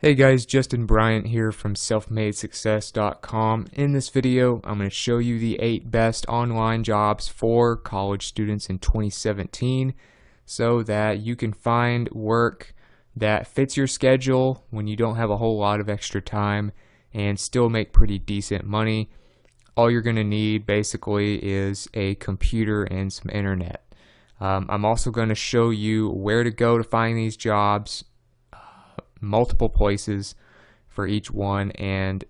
Hey guys, Justin Bryant here from selfmadesuccess.com. In this video, I'm going to show you the 8 best online jobs for college students in 2017 so that you can find work that fits your schedule when you don't have a whole lot of extra time and still make pretty decent money. All you're going to need basically is a computer and some internet. I'm also going to show you where to go to find these jobs, multiple places for each one, and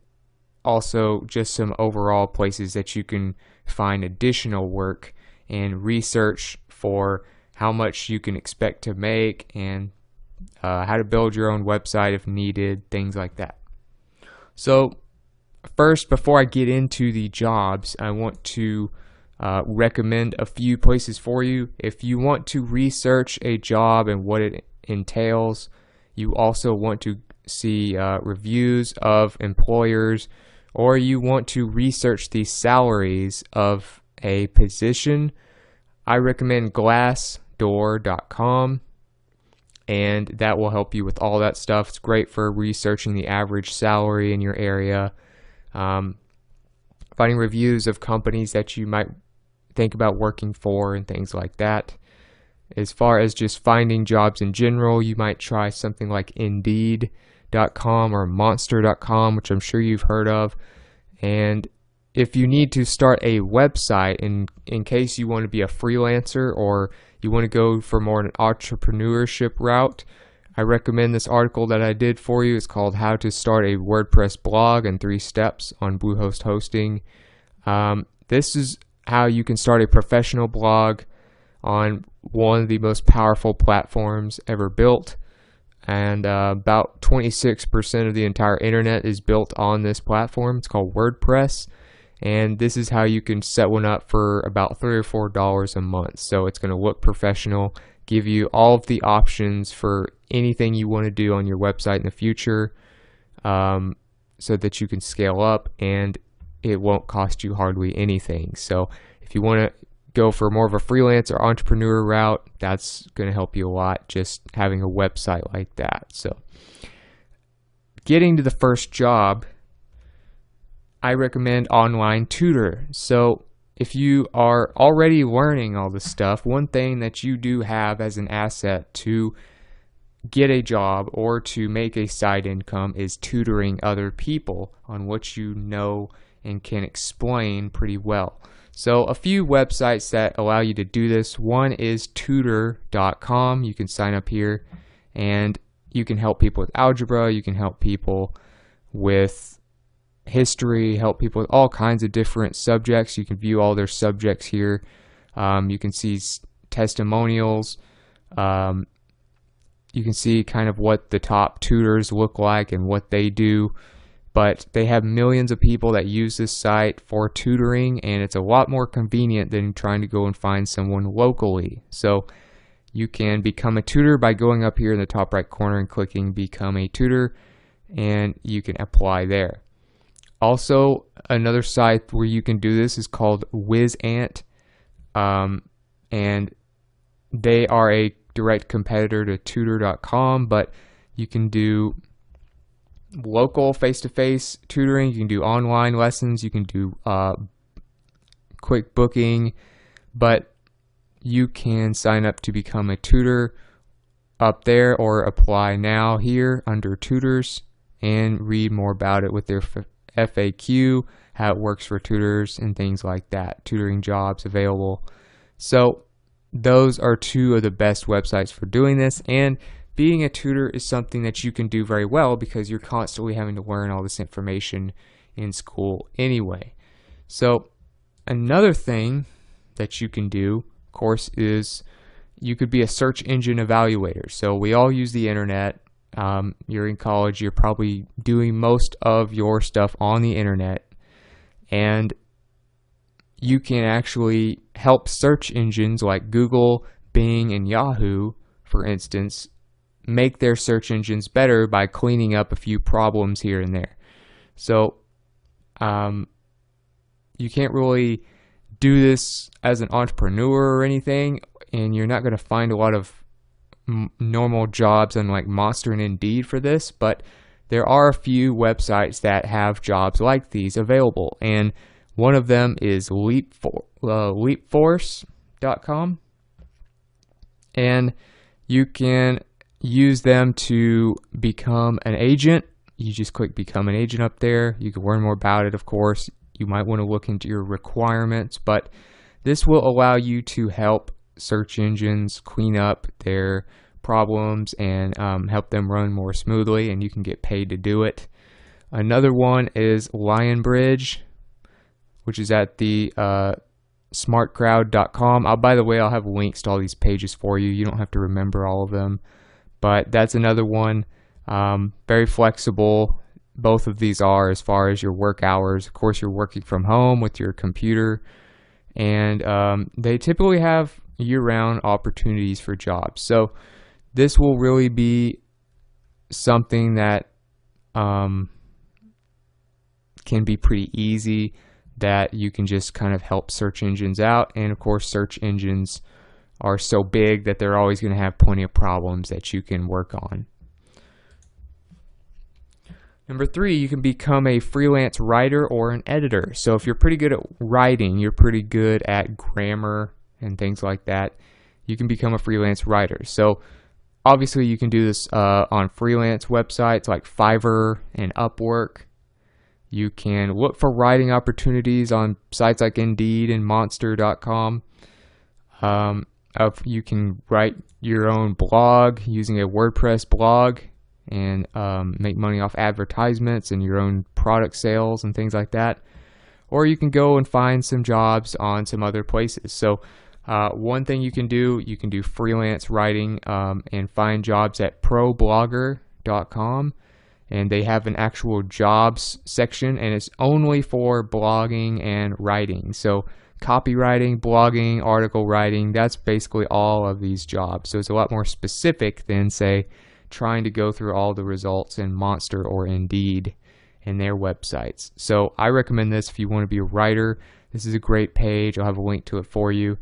also just some overall places that you can find additional work and research for how much you can expect to make and how to build your own website if needed, things like that. So first, before I get into the jobs, I want to recommend a few places for you. If you want to research a job and what it entails, you also want to see reviews of employers, or you want to research the salaries of a position, I recommend Glassdoor.com, and that will help you with all that stuff. It's great for researching the average salary in your area, finding reviews of companies that you might think about working for and things like that. As far as just finding jobs in general, you might try something like Indeed.com or Monster.com, which I'm sure you've heard of. And if you need to start a website in case you want to be a freelancer or you want to go for more an entrepreneurship route, I recommend this article that I did for you. It's called How to Start a WordPress Blog in 3 Steps on Bluehost Hosting. This is how you can start a professional blog on one of the most powerful platforms ever built, and about 26% of the entire internet is built on this platform. It's called WordPress, and this is how you can set one up for about $3 or $4 a month. So it's going to look professional, give you all of the options for anything you want to do on your website in the future, so that you can scale up and it won't cost you hardly anything. So if you want to go for more of a freelance or entrepreneur route, that's going to help you a lot, just having a website like that. So getting to the first job, I recommend Online Tutor. So if you are already learning all this stuff, one thing that you do have as an asset to get a job or to make a side income is tutoring other people on what you know and can explain pretty well. So a few websites that allow you to do this. One is tutor.com. You can sign up here and you can help people with algebra, you can help people with history, help people with all kinds of different subjects. You can view all their subjects here. You can see testimonials. You can see kind of what the top tutors look like and what they do. But they have millions of people that use this site for tutoring, and it's a lot more convenient than trying to go and find someone locally. So you can become a tutor by going up here in the top right corner and clicking Become a Tutor, and you can apply there. Also, another site where you can do this is called Wizant, and they are a direct competitor to tutor.com, but you can do local face-to-face tutoring, you can do online lessons, you can do quick booking, but you can sign up to become a tutor up there or apply now here under tutors and read more about it with their FAQ, how it works for tutors and things like that, tutoring jobs available. So those are 2 of the best websites for doing this, and being a tutor is something that you can do very well because you're constantly having to learn all this information in school anyway. So another thing that you can do, of course, is you could be a search engine evaluator. So we all use the internet. You're in college, you're probably doing most of your stuff on the internet, and you can actually help search engines like Google, Bing, and Yahoo, for instance, make their search engines better by cleaning up a few problems here and there. So you can't really do this as an entrepreneur or anything, and you're not going to find a lot of normal jobs on like Monster and Indeed for this, but there are a few websites that have jobs like these available, and one of them is leapforce.com, and you can use them to become an agent. You just click become an agent up there. You can learn more about it, of course. You might want to look into your requirements, but this will allow you to help search engines clean up their problems and help them run more smoothly, and you can get paid to do it. Another one is Lionbridge, which is at the smartcrowd.com. By the way, I'll have links to all these pages for you. You don't have to remember all of them, but that's another one. Very flexible. Both of these are, as far as your work hours. Of course, you're working from home with your computer, and they typically have year-round opportunities for jobs. So this will really be something that can be pretty easy, that you can just kind of help search engines out. And of course, search engines are so big that they're always going to have plenty of problems that you can work on. Number 3, you can become a freelance writer or an editor. So if you're pretty good at writing, you're pretty good at grammar and things like that, you can become a freelance writer. So obviously you can do this on freelance websites like Fiverr and Upwork. You can look for writing opportunities on sites like Indeed and Monster.com. You can write your own blog using a WordPress blog and make money off advertisements and your own product sales and things like that. Or you can go and find some jobs on some other places. So one thing you can do freelance writing and find jobs at ProBlogger.com, and they have an actual jobs section, and it's only for blogging and writing. So copywriting, blogging, article writing, that's basically all of these jobs. So it's a lot more specific than, say, trying to go through all the results in Monster or Indeed and their websites. So I recommend this if you want to be a writer. This is a great page. I'll have a link to it for you.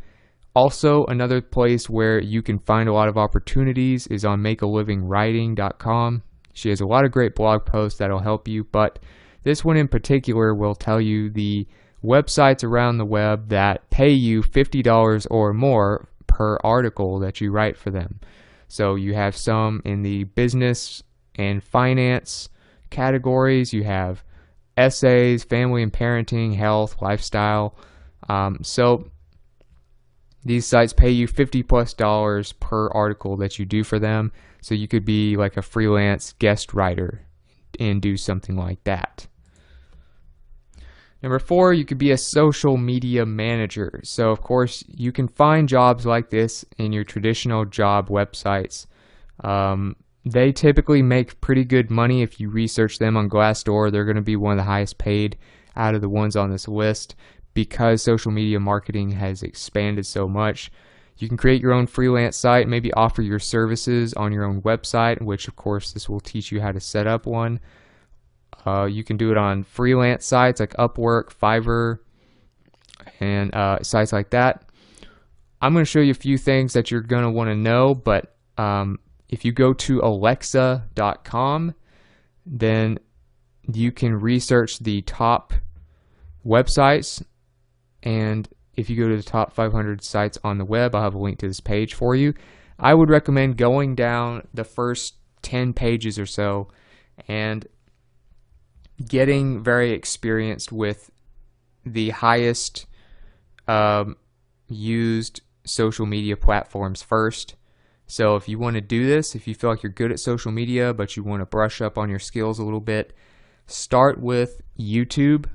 Also, another place where you can find a lot of opportunities is on makealivingwriting.com. She has a lot of great blog posts that'll help you, but this one in particular will tell you the websites around the web that pay you $50 or more per article that you write for them. So you have some in the business and finance categories. You have essays, family and parenting, health, lifestyle. So these sites pay you $50+ per article that you do for them. So you could be like a freelance guest writer and do something like that. Number 4, you could be a social media manager. So of course, you can find jobs like this in your traditional job websites. They typically make pretty good money. If you research them on Glassdoor, they're going to be one of the highest paid out of the ones on this list, because social media marketing has expanded so much. You can create your own freelance site, maybe offer your services on your own website, which of course this will teach you how to set up one. You can do it on freelance sites like Upwork, Fiverr, and sites like that. I'm going to show you a few things that you're going to want to know, but if you go to alexa.com, then you can research the top websites, and if you go to the top 500 sites on the web, I'll have a link to this page for you. I would recommend going down the first 10 pages or so and getting very experienced with the highest used social media platforms first. So if you want to do this, if you feel like you're good at social media but you want to brush up on your skills a little bit, start with YouTube.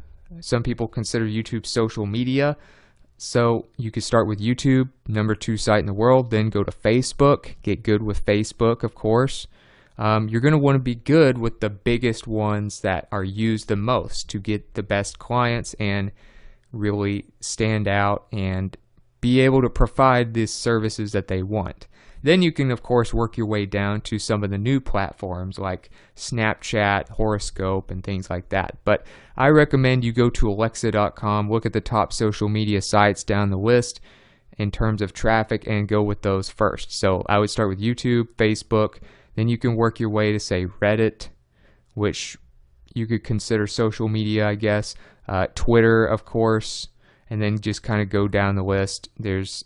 Some people consider YouTube social media. So you could start with YouTube, number 2 site in the world, then go to Facebook, get good with Facebook, of course. You're going to want to be good with the biggest ones that are used the most to get the best clients and really stand out and be able to provide the services that they want. Then you can, of course, work your way down to some of the new platforms like Snapchat, Horoscope, and things like that. But I recommend you go to alexa.com, look at the top social media sites down the list in terms of traffic, and go with those first. So I would start with YouTube, Facebook, then you can work your way to, say, Reddit, which you could consider social media, I guess. Twitter, of course, and then just kind of go down the list. There's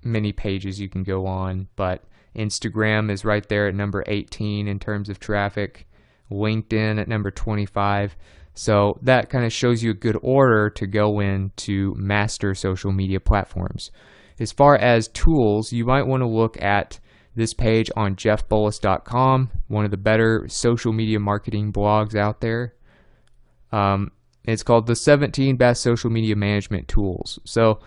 many pages you can go on, but Instagram is right there at number 18 in terms of traffic. LinkedIn at number 25. So that kind of shows you a good order to go in to master social media platforms. As far as tools, you might want to look at this page on jeffbullis.com, one of the better social media marketing blogs out there. It's called the 17 Best Social Media Management Tools. So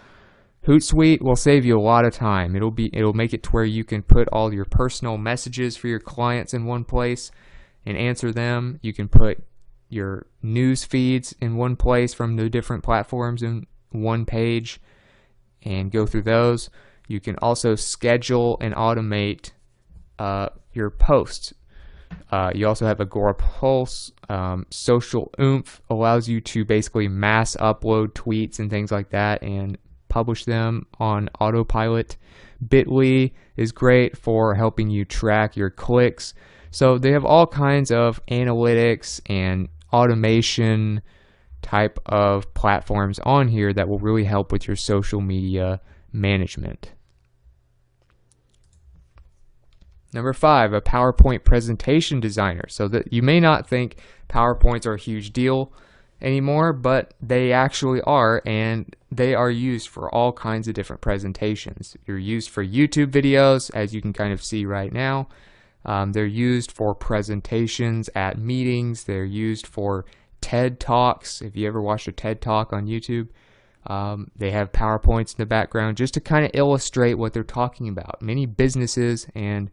Hootsuite will save you a lot of time. It'll make it to where you can put all your personal messages for your clients in one place and answer them. You can put your news feeds in one place from the different platforms in one page and go through those. You can also schedule and automate your posts. You also have Agorapulse. Social Oomph allows you to basically mass upload tweets and things like that and publish them on autopilot. Bitly is great for helping you track your clicks. So they have all kinds of analytics and automation type of platforms on here that will really help with your social media management. Number 5, a PowerPoint presentation designer. So that you may not think PowerPoints are a huge deal anymore, but they actually are, and they are used for all kinds of different presentations. They're used for YouTube videos, as you can kind of see right now. They're used for presentations at meetings. They're used for TED Talks. If you ever watched a TED Talk on YouTube, they have PowerPoints in the background just to kind of illustrate what they're talking about. Many businesses and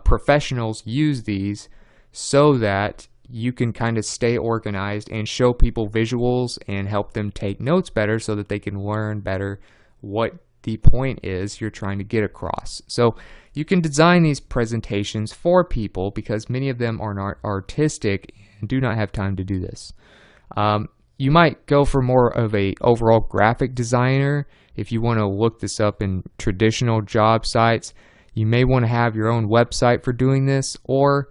professionals use these so that you can kind of stay organized and show people visuals and help them take notes better so that they can learn better what the point is you're trying to get across. So you can design these presentations for people because many of them are not artistic and do not have time to do this. You might go for more of a overall graphic designer. If you want to look this up in traditional job sites, you may want to have your own website for doing this, or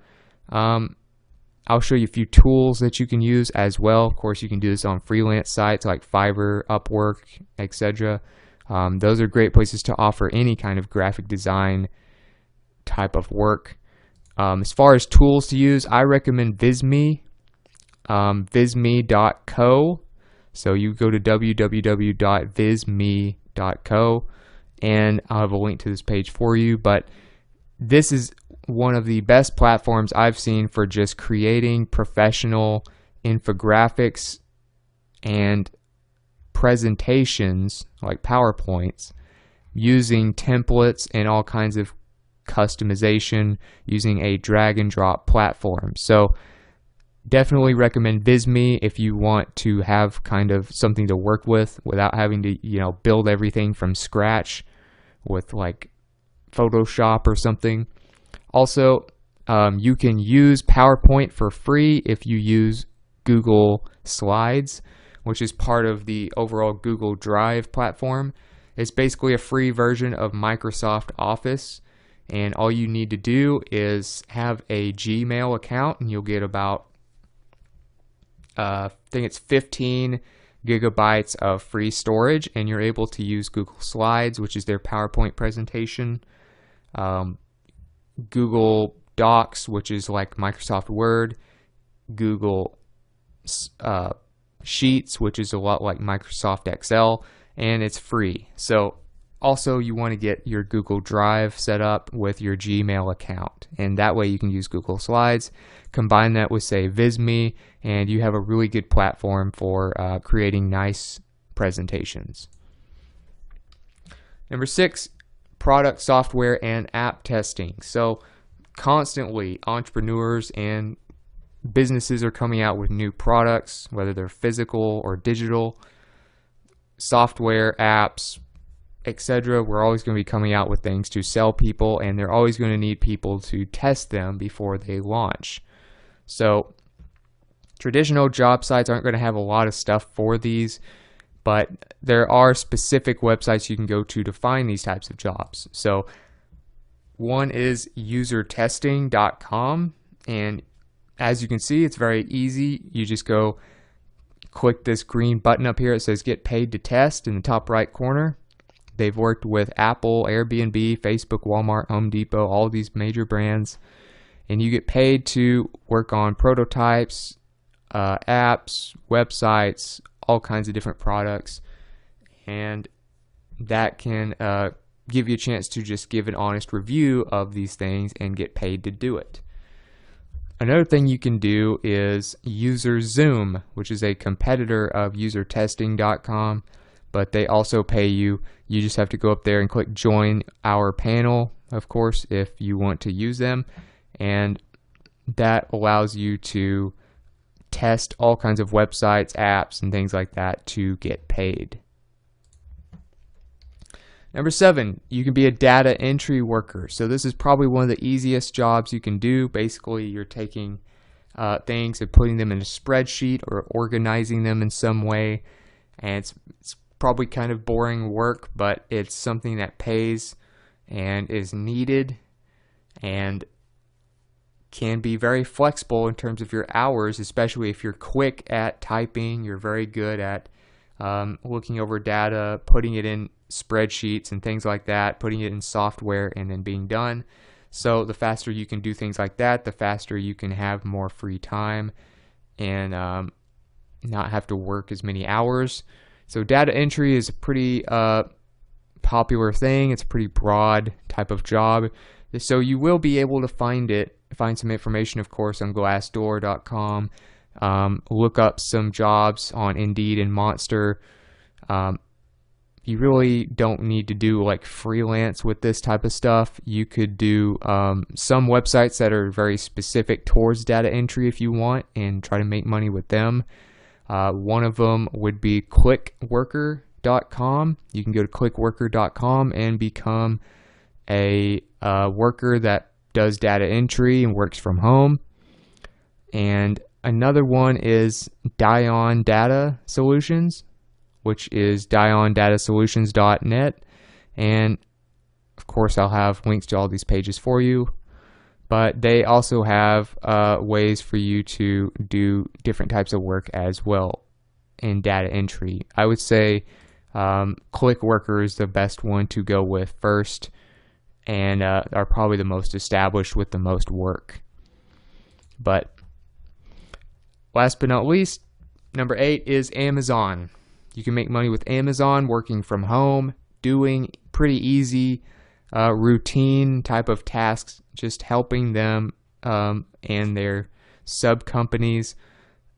I'll show you a few tools that you can use as well. Of course, you can do this on freelance sites like Fiverr, Upwork, etc. Those are great places to offer any kind of graphic design type of work. As far as tools to use, I recommend Visme, visme.co. So you go to www.visme.co, and I'll have a link to this page for you. But this is one of the best platforms I've seen for just creating professional infographics and presentations like PowerPoints using templates and all kinds of customization using a drag and drop platform. So definitely recommend Visme if you want to have kind of something to work with without having to, build everything from scratch with like Photoshop or something. Also, you can use PowerPoint for free if you use Google Slides, which is part of the overall Google Drive platform. It's basically a free version of Microsoft Office, and all you need to do is have a Gmail account, and you'll get about, I think it's 15 gigabytes of free storage, and you're able to use Google Slides, which is their PowerPoint presentation, Google Docs, which is like Microsoft Word, Google Sheets, which is a lot like Microsoft Excel, and it's free. So also you want to get your Google Drive set up with your Gmail account, and that way you can use Google Slides, combine that with say Visme, and you have a really good platform for creating nice presentations. Number 6, product, software, and app testing. So constantly entrepreneurs and businesses are coming out with new products, whether they're physical or digital, software, apps, etc. We're always going to be coming out with things to sell people, and they're always going to need people to test them before they launch. So traditional job sites aren't going to have a lot of stuff for these, but there are specific websites you can go to find these types of jobs. So one is usertesting.com, and as you can see, it's very easy. You just go click this green button up here. It says Get Paid to Test in the top right corner. They've worked with Apple, Airbnb, Facebook, Walmart, Home Depot, all these major brands. And you get paid to work on prototypes, apps, websites, all kinds of different products. And that can give you a chance to just give an honest review of these things and get paid to do it. Another thing you can do is UserZoom, which is a competitor of UserTesting.com, but they also pay you. You just have to go up there and click Join Our Panel, of course, if you want to use them, and that allows you to test all kinds of websites, apps, and things like that to get paid. Number 7, you can be a data entry worker. So this is probably one of the easiest jobs you can do. Basically, you're taking things and putting them in a spreadsheet or organizing them in some way. And it's probably kind of boring work, but it's something that pays and is needed and can be very flexible in terms of your hours, especially if you're quick at typing, you're very good at looking over data, putting it in spreadsheets and things like that, putting it in software and then being done. So the faster you can do things like that, the faster you can have more free time and not have to work as many hours. So data entry is a pretty popular thing. It's a pretty broad type of job. So you will be able to find some information, of course, on Glassdoor.com. Look up some jobs on Indeed and Monster. You really don't need to do like freelance with this type of stuff. You could do some websites that are very specific towards data entry if you want and try to make money with them. One of them would be clickworker.com. You can go to clickworker.com and become a worker that does data entry and works from home. And another one is Dion Data Solutions, which is diondatasolutions.net. And of course, I'll have links to all these pages for you. But they also have ways for you to do different types of work as well in data entry. I would say ClickWorker is the best one to go with first and are probably the most established with the most work. But last but not least, number 8 is Amazon. You can make money with Amazon working from home, doing pretty easy routine type of tasks, just helping them and their sub companies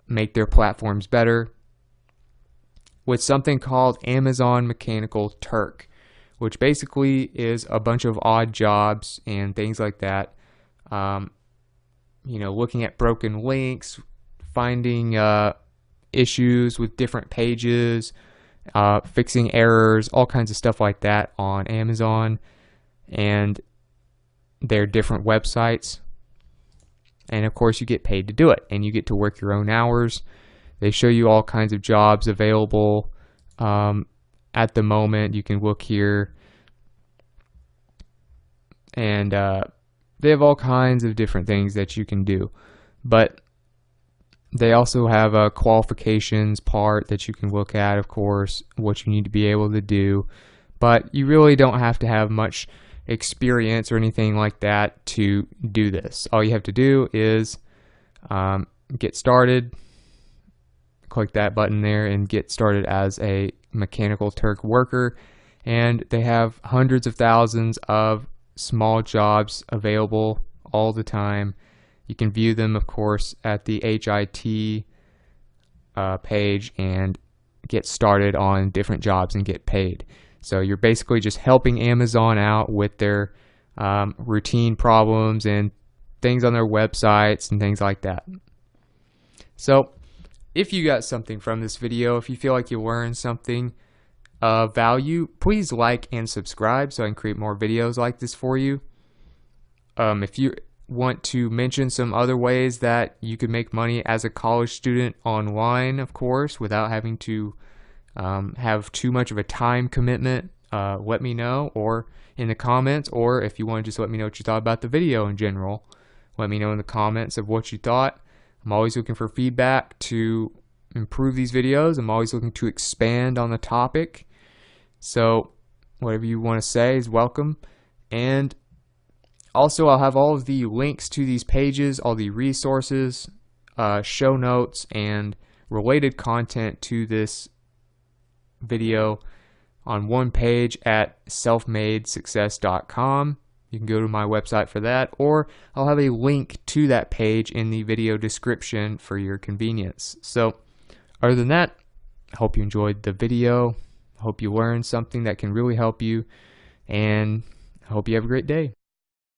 make their platforms better with something called Amazon Mechanical Turk, which basically is a bunch of odd jobs and things like that. Looking at broken links, finding issues with different pages, fixing errors, all kinds of stuff like that on Amazon and their different websites. And of course, you get paid to do it, and you get to work your own hours. They show you all kinds of jobs available at the moment. You can look here, and they have all kinds of different things that you can do. But they also have a qualifications part that you can look at, of course, what you need to be able to do. But you really don't have to have much experience or anything like that to do this. All you have to do is get started, click that button there, and get started as a Mechanical Turk worker. And they have hundreds of thousands of small jobs available all the time. You can view them, of course, at the HIT page and get started on different jobs and get paid. So you're basically just helping Amazon out with their routine problems and things on their websites and things like that. So if you got something from this video, if you feel like you learned something of value, please like and subscribe so I can create more videos like this for you. If you want to mention some other ways that you could make money as a college student online, of course, without having to have too much of a time commitment, let me know, or in the comments, or if you want to just let me know what you thought about the video in general, let me know in the comments of what you thought. I'm always looking for feedback to improve these videos. I'm always looking to expand on the topic. So whatever you want to say is welcome. And also, I'll have all of the links to these pages, all the resources, show notes, and related content to this video on one page at selfmadesuccess.com. You can go to my website for that, or I'll have a link to that page in the video description for your convenience. So other than that, I hope you enjoyed the video. I hope you learned something that can really help you, and I hope you have a great day.